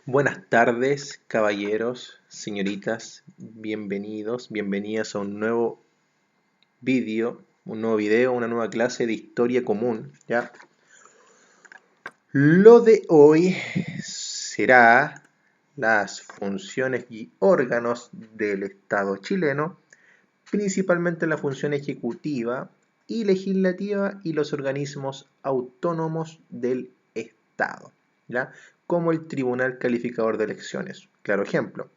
Buenas tardes, caballeros, señoritas, bienvenidos, bienvenidas a un nuevo video, una nueva clase de historia común, ¿ya? Lo de hoy será las funciones y órganos del Estado chileno, principalmente la función ejecutiva y legislativa y los organismos autónomos del Estado, ¿ya? Como el Tribunal Calificador de Elecciones. Claro ejemplo.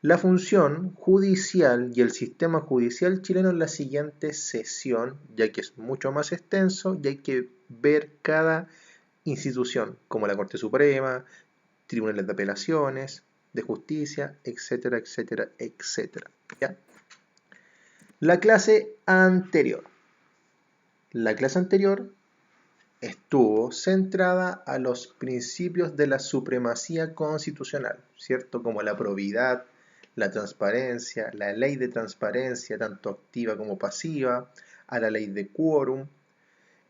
La función judicial y el sistema judicial chileno en la siguiente sesión, ya que es mucho más extenso y hay que ver cada institución, como la Corte Suprema, tribunales de apelaciones, de justicia, etcétera, etcétera, etcétera. ¿Ya? La clase anterior. La clase anterior estuvo centrada a los principios de la supremacía constitucional, ¿cierto? Como la probidad, la transparencia, la ley de transparencia, tanto activa como pasiva, a la ley de quórum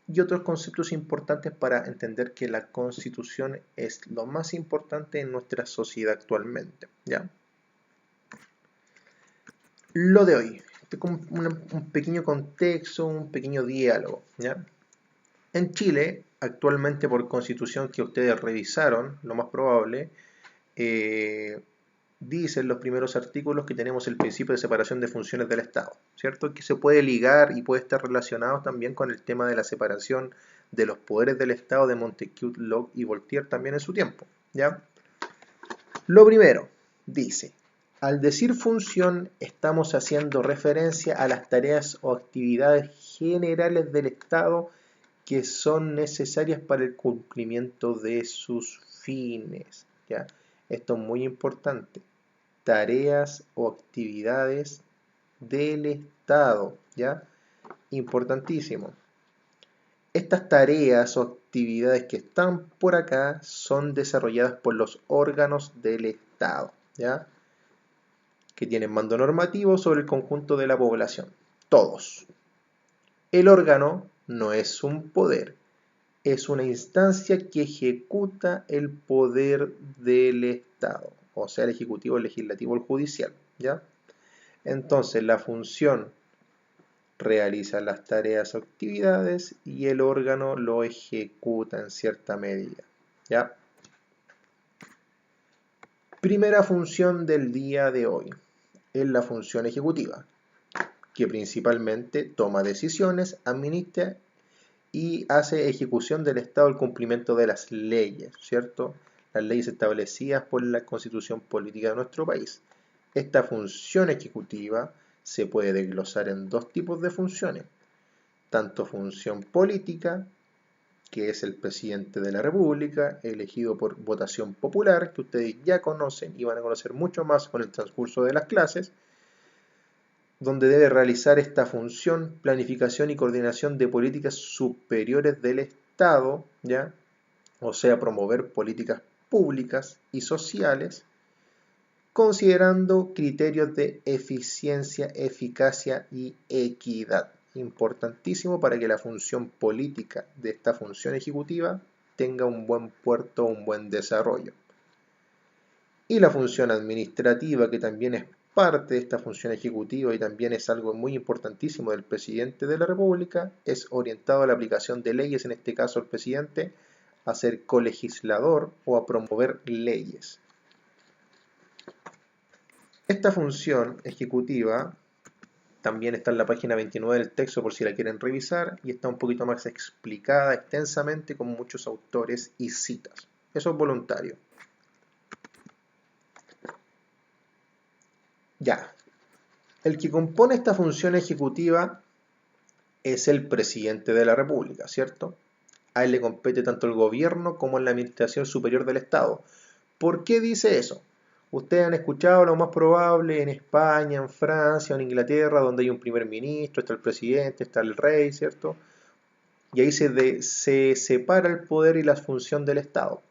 y otros conceptos importantes para entender que la Constitución es lo más importante en nuestra sociedad actualmente, ¿ya? Lo de hoy, un pequeño contexto, un pequeño diálogo, ¿ya? En Chile, actualmente por constitución que ustedes revisaron, lo más probable, eh, dicen los primeros artículos que tenemos el principio de separación de funciones del Estado, ¿cierto? Que se puede ligar y puede estar relacionado también con el tema de la separación de los poderes del Estado de Montesquieu, Locke y Voltaire también en su tiempo, ¿ya? Lo primero, dice, al decir función estamos haciendo referencia a las tareas o actividades generales del Estado que son necesarias para el cumplimiento de sus fines, ¿ya? Esto es muy importante. Tareas o actividades del Estado, ¿ya? Importantísimo. Estas tareas o actividades que están por acá son desarrolladas por los órganos del Estado, ¿ya? Que tienen mando normativo sobre el conjunto de la población. Todos. El órgano no es un poder, es una instancia que ejecuta el poder del Estado, o sea, el ejecutivo, el legislativo, el judicial, ¿ya? Entonces, la función realiza las tareas o actividades y el órgano lo ejecuta en cierta medida, ¿ya? Primera función del día de hoy es la función ejecutiva, que principalmente toma decisiones, administra y hace ejecución del Estado el cumplimiento de las leyes, ¿cierto? Las leyes establecidas por la Constitución Política de nuestro país. Esta función ejecutiva se puede desglosar en dos tipos de funciones, tanto función política, que es el presidente de la República, elegido por votación popular, que ustedes ya conocen y van a conocer mucho más con el transcurso de las clases, donde debe realizar esta función, planificación y coordinación de políticas superiores del Estado, ¿ya? O sea, promover políticas públicas y sociales, considerando criterios de eficiencia, eficacia y equidad. Importantísimo para que la función política de esta función ejecutiva tenga un buen puerto, un buen desarrollo. Y la función administrativa, que también es parte de esta función ejecutiva y también es algo muy importantísimo del presidente de la República, es orientado a la aplicación de leyes, en este caso el presidente, a ser colegislador o a promover leyes. Esta función ejecutiva también está en la página 29 del texto por si la quieren revisar y está un poquito más explicada extensamente con muchos autores y citas. Eso es voluntario. Ya. El que compone esta función ejecutiva es el presidente de la República, ¿cierto? A él le compete tanto el gobierno como la administración superior del Estado. ¿Por qué dice eso? Ustedes han escuchado lo más probable en España, en Francia, en Inglaterra, donde hay un primer ministro, está el presidente, está el rey, ¿cierto? Y ahí se separa el poder y la función del Estado.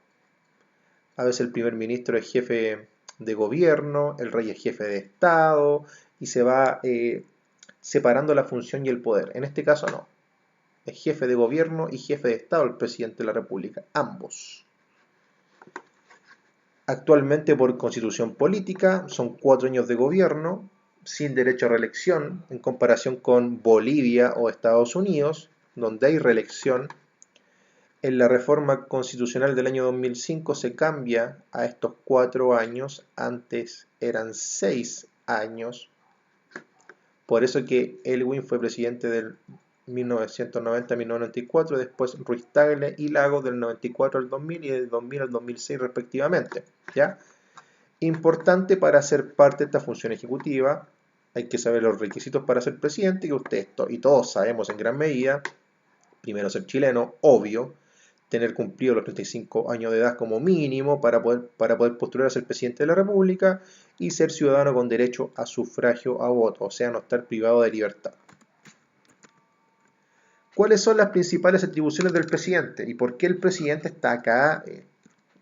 A veces el primer ministro es jefe de gobierno, el rey es jefe de Estado, y se va separando la función y el poder. En este caso no. Es jefe de gobierno y jefe de Estado el presidente de la República, ambos. Actualmente por constitución política son 4 años de gobierno sin derecho a reelección en comparación con Bolivia o Estados Unidos, donde hay reelección. En la reforma constitucional del año 2005 se cambia a estos 4 años, antes eran 6 años. Por eso que Elwin fue presidente del 1990 a 1994, después Ruiz Tagle y Lagos del 94 al 2000 y del 2000 al 2006 respectivamente, ¿ya? Importante para ser parte de esta función ejecutiva, hay que saber los requisitos para ser presidente, que ustedes y todos sabemos en gran medida. Primero, ser chileno, obvio, tener cumplido los 35 años de edad como mínimo para poder postular a ser presidente de la República, y ser ciudadano con derecho a sufragio a voto, o sea, no estar privado de libertad. ¿Cuáles son las principales atribuciones del presidente? ¿Y por qué el presidente está acá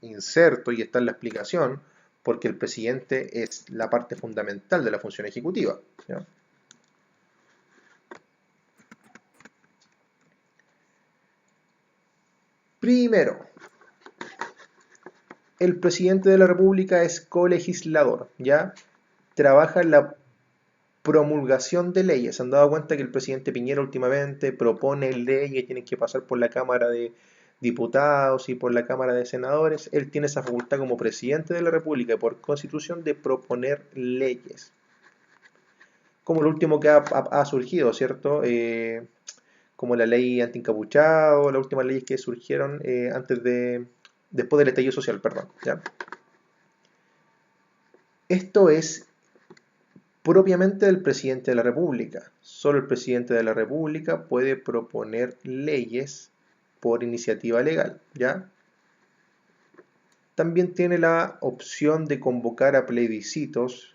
inserto y está en la explicación? Porque el presidente es la parte fundamental de la función ejecutiva, ¿ya? Primero, el presidente de la República es colegislador, ¿ya? Trabaja en la promulgación de leyes. ¿Se han dado cuenta que el presidente Piñera últimamente propone leyes que tienen que pasar por la Cámara de Diputados y por la Cámara de Senadores? Él tiene esa facultad como presidente de la República por constitución de proponer leyes. Como lo último que ha surgido, ¿cierto? Como la ley antiencapuchado, las últimas leyes que surgieron después del estallido social, perdón, ¿ya? Esto es propiamente del presidente de la República. Solo el presidente de la República puede proponer leyes por iniciativa legal, ¿ya? También tiene la opción de convocar a plebiscitos,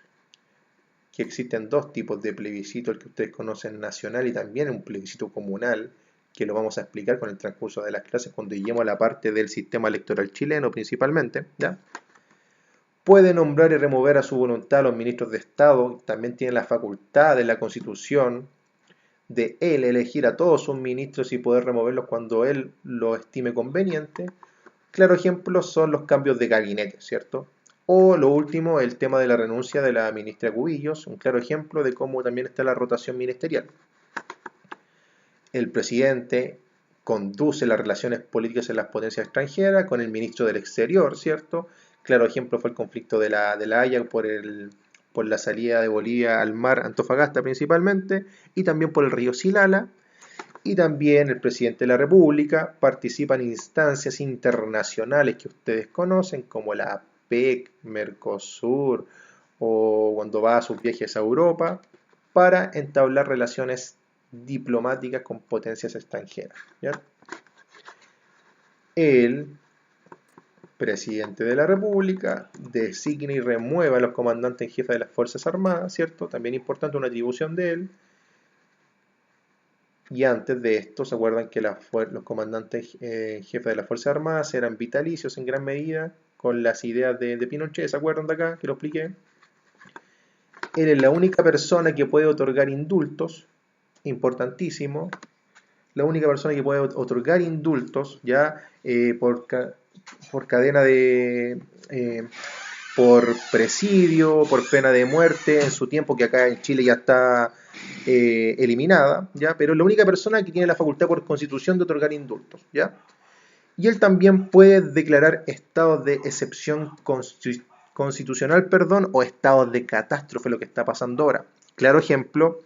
que existen dos tipos de plebiscito, el que ustedes conocen nacional y también un plebiscito comunal, que lo vamos a explicar con el transcurso de las clases cuando lleguemos a la parte del sistema electoral chileno principalmente, ¿ya? Puede nombrar y remover a su voluntad a los ministros de Estado, también tiene la facultad de la Constitución de él elegir a todos sus ministros y poder removerlos cuando él lo estime conveniente. Claro ejemplo son los cambios de gabinete, ¿cierto? O lo último, el tema de la renuncia de la ministra Cubillos, un claro ejemplo de cómo también está la rotación ministerial. El presidente conduce las relaciones políticas en las potencias extranjeras con el ministro del Exterior, ¿cierto? Claro ejemplo fue el conflicto de la Haya por la salida de Bolivia al mar Antofagasta principalmente, y también por el río Silala. Y también el presidente de la República participa en instancias internacionales que ustedes conocen, como la PEC, Mercosur, o cuando va a sus viajes a Europa, para entablar relaciones diplomáticas con potencias extranjeras, ¿ya? El presidente de la República designa y remueve a los comandantes en jefe de las Fuerzas Armadas, ¿cierto? También importante, una atribución de él. Y antes de esto, ¿se acuerdan que los comandantes jefes de las Fuerzas Armadas eran vitalicios en gran medida con las ideas de Pinochet? ¿Se acuerdan de acá? Que lo expliqué. Él es la única persona que puede otorgar indultos, importantísimo. La única persona que puede otorgar indultos, ya por cadena de... por presidio, por pena de muerte, en su tiempo, que acá en Chile ya está eliminada, ¿ya? Pero es la única persona que tiene la facultad por constitución de otorgar indultos, ¿ya? Y él también puede declarar estados de excepción constitucional, o estados de catástrofe, lo que está pasando ahora. Claro ejemplo,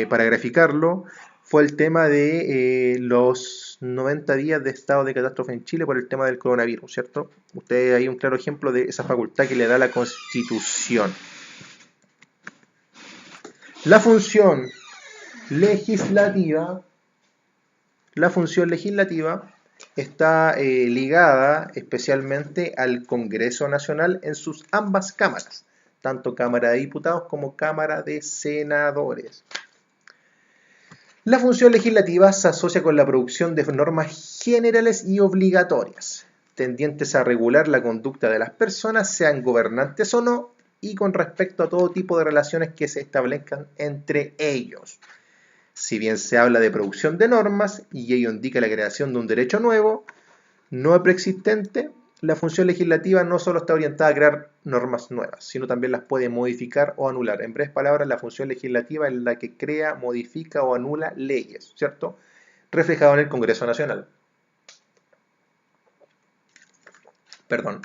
para graficarlo, fue el tema de los 90 días de estado de catástrofe en Chile por el tema del coronavirus, ¿cierto? Ustedes hay un claro ejemplo de esa facultad que le da la Constitución. La función legislativa está ligada especialmente al Congreso Nacional en sus ambas cámaras, tanto Cámara de Diputados como Cámara de Senadores. La función legislativa se asocia con la producción de normas generales y obligatorias, tendientes a regular la conducta de las personas, sean gobernantes o no, y con respecto a todo tipo de relaciones que se establezcan entre ellos. Si bien se habla de producción de normas, y ello indica la creación de un derecho nuevo, no preexistente, la función legislativa no solo está orientada a crear normas nuevas, sino también las puede modificar o anular. En breves palabras, la función legislativa es la que crea, modifica o anula leyes, ¿cierto? Reflejado en el Congreso Nacional. Perdón.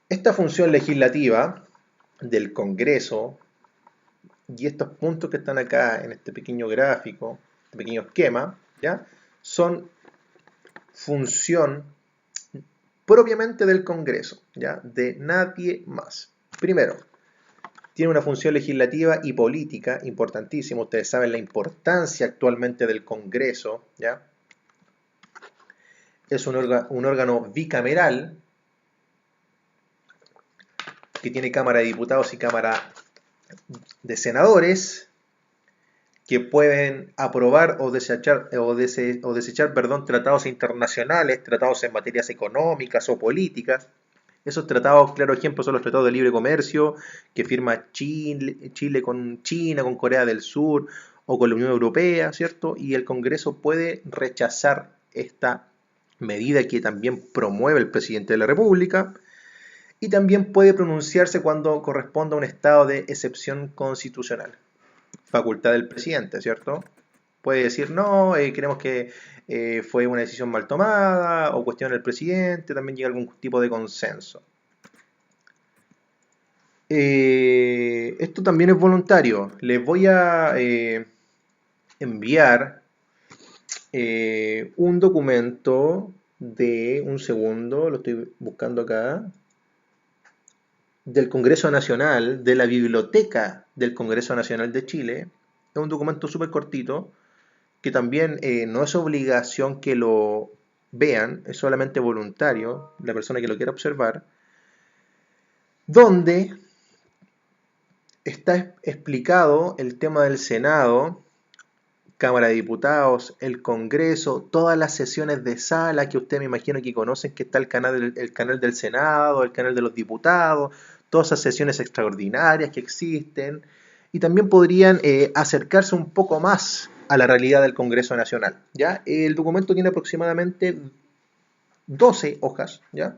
Esta función legislativa del Congreso y estos puntos que están acá en este pequeño gráfico, este pequeño esquema, ¿ya? Son función propiamente del Congreso, ¿ya? De nadie más. Primero, tiene una función legislativa y política importantísima. Ustedes saben la importancia actualmente del Congreso, ¿ya? Es un órgano bicameral que tiene Cámara de Diputados y Cámara de Senadores, que pueden aprobar o desechar, tratados internacionales, tratados en materias económicas o políticas. Esos tratados, claro ejemplo, son los tratados de libre comercio que firma Chile con China, con Corea del Sur o con la Unión Europea, ¿cierto? Y el Congreso puede rechazar esta medida que también promueve el presidente de la República y también puede pronunciarse cuando corresponda a un estado de excepción constitucional. Facultad del presidente, ¿cierto? Puede decir, no, creemos que fue una decisión mal tomada, o cuestiona el presidente, también llega a algún tipo de consenso. Esto también es voluntario. Les voy a enviar un documento de un segundo, lo estoy buscando acá, del Congreso Nacional, de la Biblioteca del Congreso Nacional de Chile. Es un documento súper cortito, que también no es obligación que lo vean, es solamente voluntario, la persona que lo quiera observar, donde está explicado el tema del Senado, Cámara de Diputados, el Congreso, todas las sesiones de sala que usted me imagino que conocen, que está el canal del Senado, el canal de los diputados, todas esas sesiones extraordinarias que existen, y también podrían acercarse un poco más a la realidad del Congreso Nacional, ¿ya? El documento tiene aproximadamente 12 hojas, ¿ya?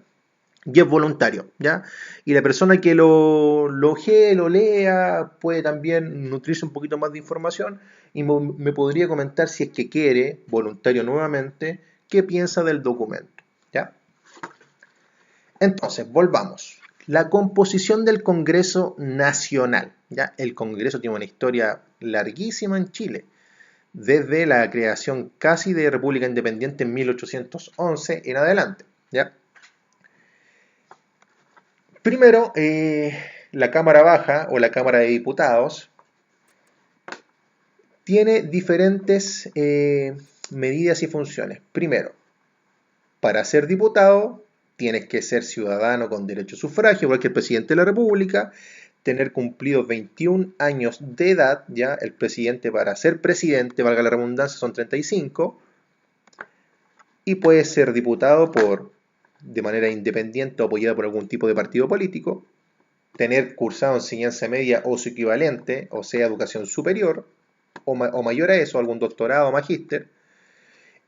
Y es voluntario, ¿ya? Y la persona que lo ojee, lo lea, puede también nutrirse un poquito más de información y me podría comentar si es que quiere, voluntario nuevamente, qué piensa del documento, ¿ya? Entonces, volvamos. La composición del Congreso Nacional, ¿ya? El Congreso tiene una historia larguísima en Chile, desde la creación casi de República Independiente en 1811 en adelante, ¿ya? Primero, la Cámara Baja o la Cámara de Diputados tiene diferentes medidas y funciones. Primero, para ser diputado tienes que ser ciudadano con derecho a sufragio, igual que el presidente de la República, tener cumplidos 21 años de edad, ya el presidente para ser presidente, valga la redundancia, son 35, y puede ser diputado de manera independiente o apoyado por algún tipo de partido político, tener cursado enseñanza media o su equivalente, o sea, educación superior, o mayor a eso, algún doctorado o magíster,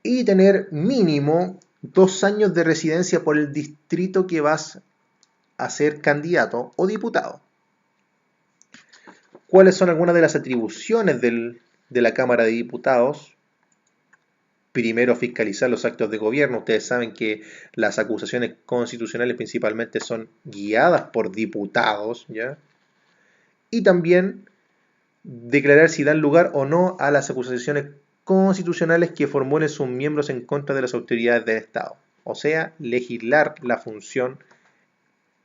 y tener mínimo 2 años de residencia por el distrito que vas a ser candidato o diputado. ¿Cuáles son algunas de las atribuciones de la Cámara de Diputados? Primero, fiscalizar los actos de gobierno. Ustedes saben que las acusaciones constitucionales principalmente son guiadas por diputados, ¿ya? Y también declarar si dan lugar o no a las acusaciones constitucionales que formulen sus miembros en contra de las autoridades del Estado. O sea, legislar la función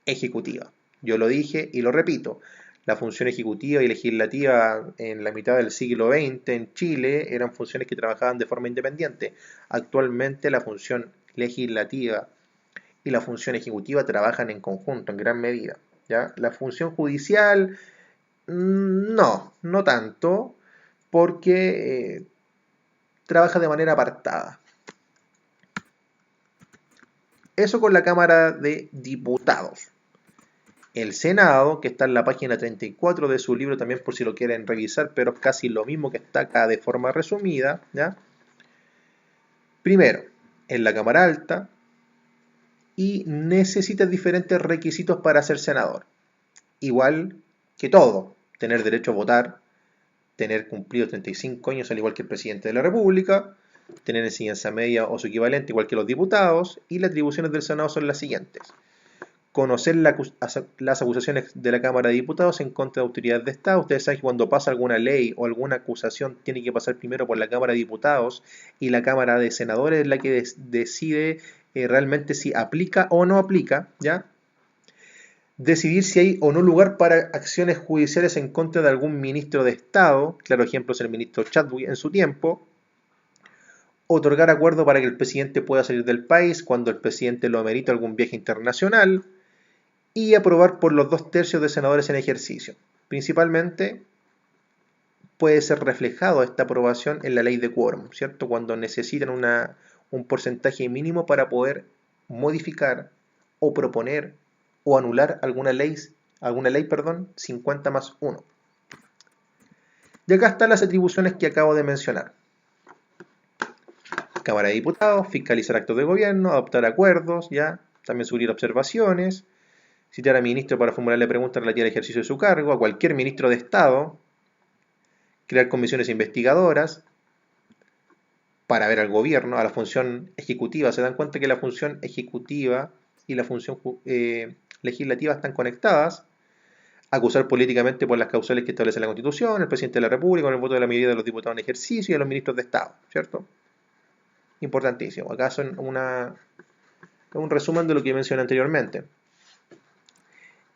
ejecutiva. Yo lo dije y lo repito. La función ejecutiva y legislativa en la mitad del siglo XX en Chile eran funciones que trabajaban de forma independiente. Actualmente la función legislativa y la función ejecutiva trabajan en conjunto en gran medida, ¿ya? La función judicial no tanto, porque trabaja de manera apartada. Eso con la Cámara de Diputados. El Senado, que está en la página 34 de su libro, también por si lo quieren revisar, pero es casi lo mismo que está acá de forma resumida, ¿ya? Primero, en la Cámara Alta y necesitas diferentes requisitos para ser senador. Igual que todo, tener derecho a votar, tener cumplido 35 años al igual que el presidente de la República, tener enseñanza media o su equivalente igual que los diputados, y las atribuciones del Senado son las siguientes. Conocer las acusaciones de la Cámara de Diputados en contra de autoridades de Estado. Ustedes saben que cuando pasa alguna ley o alguna acusación tiene que pasar primero por la Cámara de Diputados y la Cámara de Senadores es la que decide realmente si aplica o no aplica, ¿ya? Decidir si hay o no lugar para acciones judiciales en contra de algún ministro de Estado, claro ejemplo es el ministro Chadwick en su tiempo. Otorgar acuerdo para que el presidente pueda salir del país cuando el presidente lo amerita algún viaje internacional. Y aprobar por los 2/3 de senadores en ejercicio. Principalmente puede ser reflejado esta aprobación en la ley de quórum, ¿cierto? Cuando necesitan un porcentaje mínimo para poder modificar o proponer o anular alguna ley, 50+1. Y acá están las atribuciones que acabo de mencionar. Cámara de Diputados, fiscalizar actos de gobierno, adoptar acuerdos, ¿ya? También subir observaciones, citar a ministro para formularle preguntas relativas al ejercicio de su cargo, a cualquier ministro de Estado, crear comisiones investigadoras para ver al gobierno, a la función ejecutiva. Se dan cuenta que la función ejecutiva y la función legislativa están conectadas. Acusar políticamente por las causales que establece la Constitución, el presidente de la República, con el voto de la mayoría de los diputados en ejercicio y a los ministros de Estado, ¿cierto? Importantísimo. Acá son un resumen de lo que mencioné anteriormente.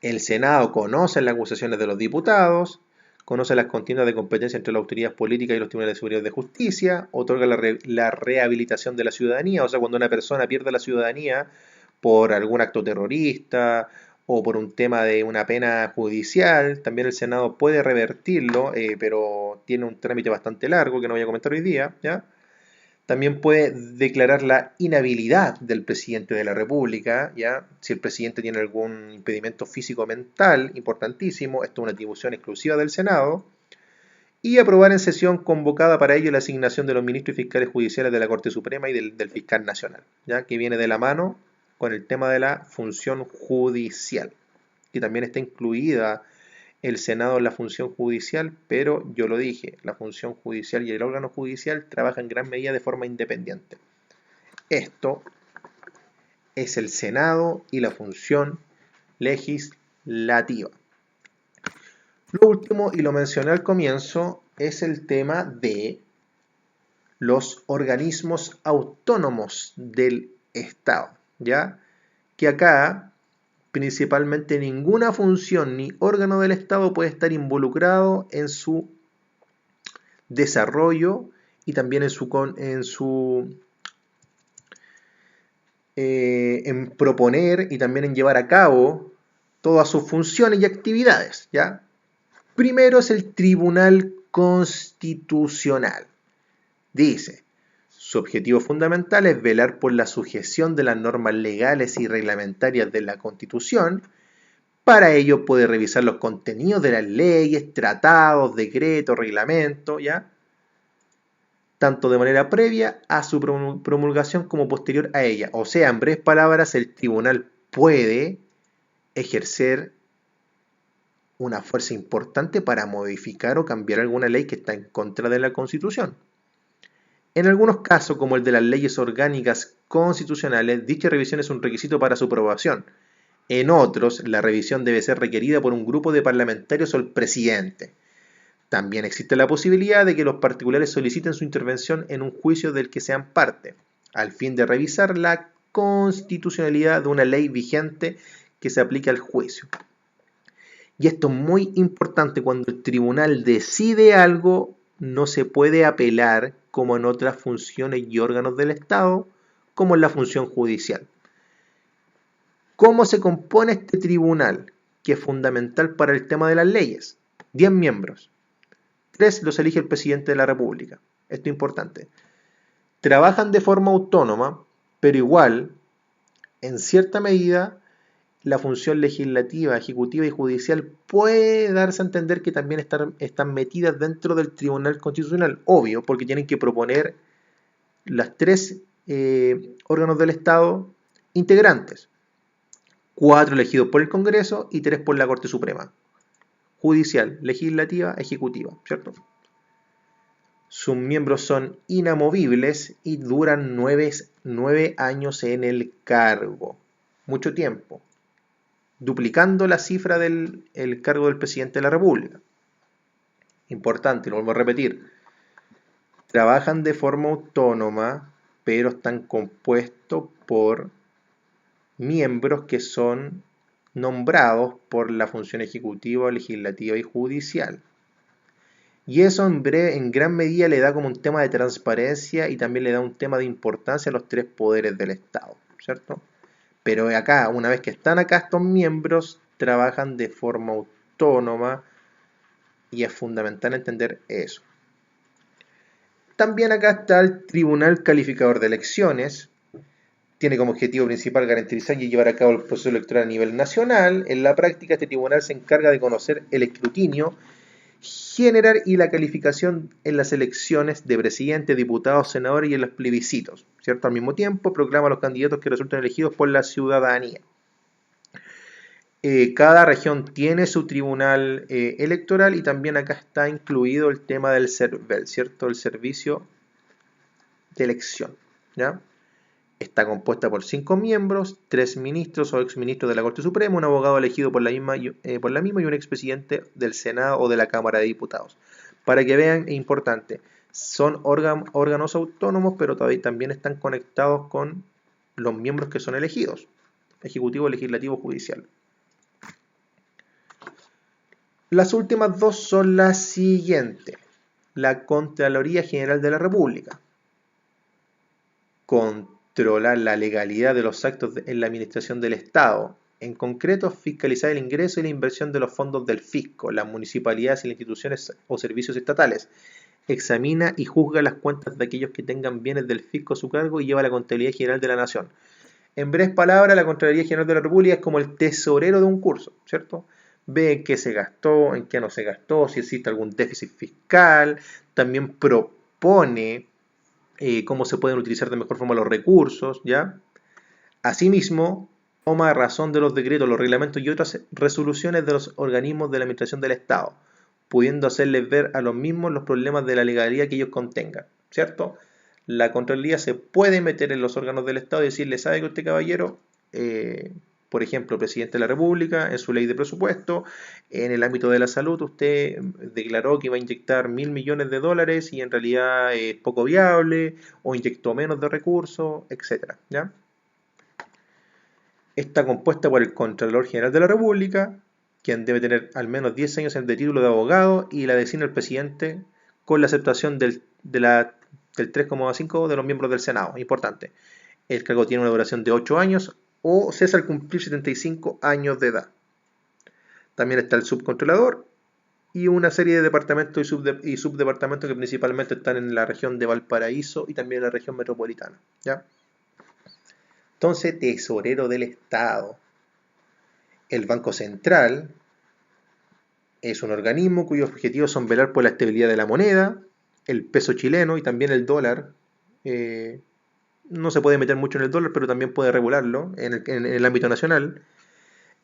El Senado conoce las acusaciones de los diputados, conoce las contiendas de competencia entre las autoridades políticas y los tribunales superiores de justicia, otorga la rehabilitación de la ciudadanía, o sea, cuando una persona pierde la ciudadanía por algún acto terrorista o por un tema de una pena judicial, también el Senado puede revertirlo, pero tiene un trámite bastante largo que no voy a comentar hoy día, ¿ya? También puede declarar la inhabilidad del presidente de la República, ¿ya? Si el presidente tiene algún impedimento físico o mental, importantísimo, esto es una atribución exclusiva del Senado, y aprobar en sesión convocada para ello la asignación de los ministros y fiscales judiciales de la Corte Suprema y del fiscal nacional, ¿ya? Que viene de la mano con el tema de la función judicial, que también está incluida el Senado en la función judicial, pero yo lo dije, la función judicial y el órgano judicial trabajan en gran medida de forma independiente. Esto es el Senado y la función legislativa. Lo último, y lo mencioné al comienzo, es el tema de los organismos autónomos del Estado, ¿ya? Que acá principalmente ninguna función ni órgano del Estado puede estar involucrado en su desarrollo y también en proponer y también en llevar a cabo todas sus funciones y actividades, ¿ya? Primero es el Tribunal Constitucional. Dice: su objetivo fundamental es velar por la sujeción de las normas legales y reglamentarias de la Constitución. Para ello puede revisar los contenidos de las leyes, tratados, decretos, reglamentos, ¿ya? Tanto de manera previa a su promulgación como posterior a ella. O sea, en breves palabras, el tribunal puede ejercer una fuerza importante para modificar o cambiar alguna ley que está en contra de la Constitución. En algunos casos, como el de las leyes orgánicas constitucionales, dicha revisión es un requisito para su aprobación. En otros, la revisión debe ser requerida por un grupo de parlamentarios o el presidente. También existe la posibilidad de que los particulares soliciten su intervención en un juicio del que sean parte, al fin de revisar la constitucionalidad de una ley vigente que se aplique al juicio. Y esto es muy importante: cuando el tribunal decide algo, no se puede apelar como en otras funciones y órganos del Estado, como en la función judicial. ¿Cómo se compone este tribunal? Que es fundamental para el tema de las leyes. 10 miembros. 3 los elige el presidente de la República. Esto es importante. Trabajan de forma autónoma, pero igual, en cierta medida, la función legislativa, ejecutiva y judicial puede darse a entender que también están metidas dentro del Tribunal Constitucional. Obvio, porque tienen que proponer las 3 órganos del Estado integrantes. 4 elegidos por el Congreso y 3 por la Corte Suprema. Judicial, legislativa, ejecutiva, ¿cierto? Sus miembros son inamovibles y duran 9 años en el cargo. Mucho tiempo. Duplicando la cifra del cargo del presidente de la República. Importante, lo vuelvo a repetir. Trabajan de forma autónoma, pero están compuestos por miembros que son nombrados por la función ejecutiva, legislativa y judicial. Y eso en gran medida le da como un tema de transparencia y también le da un tema de importancia a los 3 poderes del Estado, ¿cierto? Pero acá, una vez que están acá, estos miembros trabajan de forma autónoma y es fundamental entender eso. También acá está el Tribunal Calificador de Elecciones. Tiene como objetivo principal garantizar y llevar a cabo el proceso electoral a nivel nacional. En la práctica, este tribunal se encarga de conocer el escrutinio, generar y la calificación en las elecciones de presidente, diputados, senadores y en los plebiscitos, ¿cierto? Al mismo tiempo, proclama a los candidatos que resulten elegidos por la ciudadanía. Cada región tiene su tribunal electoral y también acá está incluido el tema del CERVEL, ¿cierto? El servicio de elección, ¿ya? Está compuesta por 5 miembros, 3 ministros o exministros de la Corte Suprema, un abogado elegido por la misma y un expresidente del Senado o de la Cámara de Diputados. Para que vean, es importante, son órganos autónomos, pero todavía también están conectados con los miembros que son elegidos, ejecutivo, legislativo, judicial. Las últimas 2 son las siguientes. La Contraloría General de la República. Controlar la legalidad de los actos en la administración del Estado. En concreto, fiscalizar el ingreso y la inversión de los fondos del fisco, las municipalidades y las instituciones o servicios estatales. Examina y juzga las cuentas de aquellos que tengan bienes del fisco a su cargo y lleva la Contraloría General de la Nación. En breves palabras, la Contraloría General de la República es como el tesorero de un curso, ¿cierto? Ve en qué se gastó, en qué no se gastó, si existe algún déficit fiscal, también propone cómo se pueden utilizar de mejor forma los recursos, ¿ya? Asimismo, toma razón de los decretos, los reglamentos y otras resoluciones de los organismos de la administración del Estado, pudiendo hacerles ver a los mismos los problemas de la legalidad que ellos contengan, ¿cierto? La Contraloría se puede meter en los órganos del Estado y decirle, ¿sabe que usted, caballero? Por ejemplo, presidente de la República, en su ley de presupuesto, en el ámbito de la salud, usted declaró que iba a inyectar $1.000 millones y en realidad es poco viable, o inyectó menos de recursos, etc. ¿Ya? Está compuesta por el Contralor General de la República, quien debe tener al menos 10 años de título de abogado, y la designa el presidente con la aceptación del 3,5 de los miembros del Senado. Importante. El cargo tiene una duración de 8 años, o cesa al cumplir 75 años de edad. También está el subcontrolador y una serie de departamentos y subdepartamentos que principalmente están en la región de Valparaíso y también en la región metropolitana, ¿ya? Entonces, tesorero del Estado. El Banco Central es un organismo cuyos objetivos son velar por la estabilidad de la moneda, el peso chileno y también el dólar. No se puede meter mucho en el dólar, pero también puede regularlo en el ámbito nacional,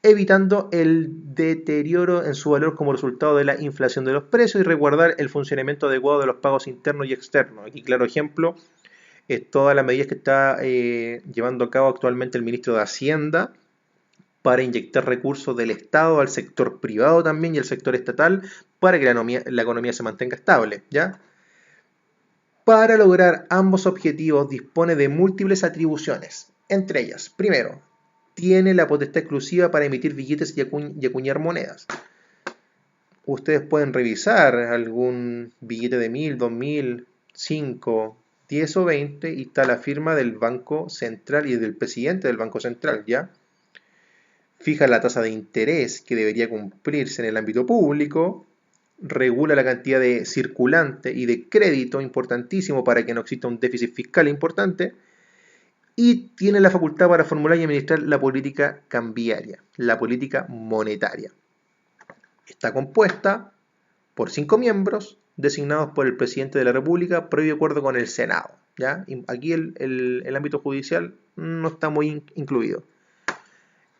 evitando el deterioro en su valor como resultado de la inflación de los precios y resguardar el funcionamiento adecuado de los pagos internos y externos. Aquí, claro ejemplo, es todas las medidas que está llevando a cabo actualmente el ministro de Hacienda para inyectar recursos del Estado al sector privado también y al sector estatal para que la economía se mantenga estable, ¿ya? Para lograr ambos objetivos dispone de múltiples atribuciones, entre ellas, primero, tiene la potestad exclusiva para emitir billetes y acuñar monedas. Ustedes pueden revisar algún billete de 1.000, 2.000, 5, 10 o 20 y está la firma del Banco Central y del presidente del Banco Central, ¿ya? Fija la tasa de interés que debería cumplirse en el ámbito público, regula la cantidad de circulante y de crédito importantísimo para que no exista un déficit fiscal importante y tiene la facultad para formular y administrar la política cambiaria, la política monetaria. Está compuesta por 5 miembros designados por el presidente de la República previo acuerdo con el Senado, ¿ya? Aquí el ámbito judicial no está muy incluido.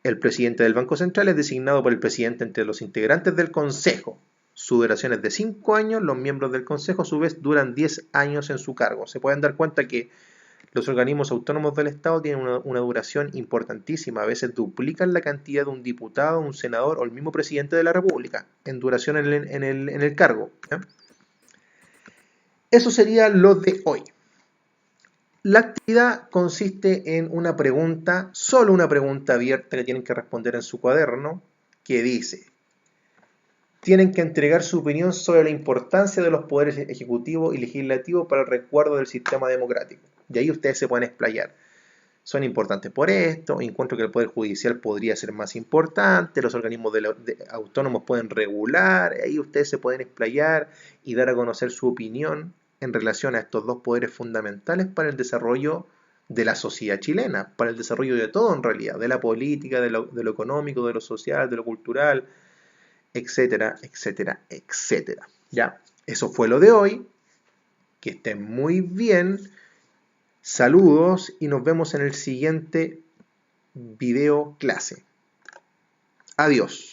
El presidente del Banco Central es designado por el presidente entre los integrantes del Consejo. Su duración es de 5 años, los miembros del Consejo a su vez duran 10 años en su cargo. Se pueden dar cuenta que los organismos autónomos del Estado tienen una duración importantísima, a veces duplican la cantidad de un diputado, un senador o el mismo presidente de la República en duración en el cargo, ¿ya? Eso sería lo de hoy. La actividad consiste en una pregunta, solo una pregunta abierta que tienen que responder en su cuaderno, que dice: tienen que entregar su opinión sobre la importancia de los poderes ejecutivo y legislativo para el resguardo del sistema democrático. Y ahí ustedes se pueden explayar. Son importantes por esto, encuentro que el Poder Judicial podría ser más importante, los organismos autónomos pueden regular, ahí ustedes se pueden explayar y dar a conocer su opinión en relación a estos dos poderes fundamentales para el desarrollo de la sociedad chilena, para el desarrollo de todo en realidad, de la política, de lo económico, de lo social, de lo cultural, etcétera, etcétera, etcétera. Ya, eso fue lo de hoy. Que estén muy bien. Saludos y nos vemos en el siguiente video clase. Adiós.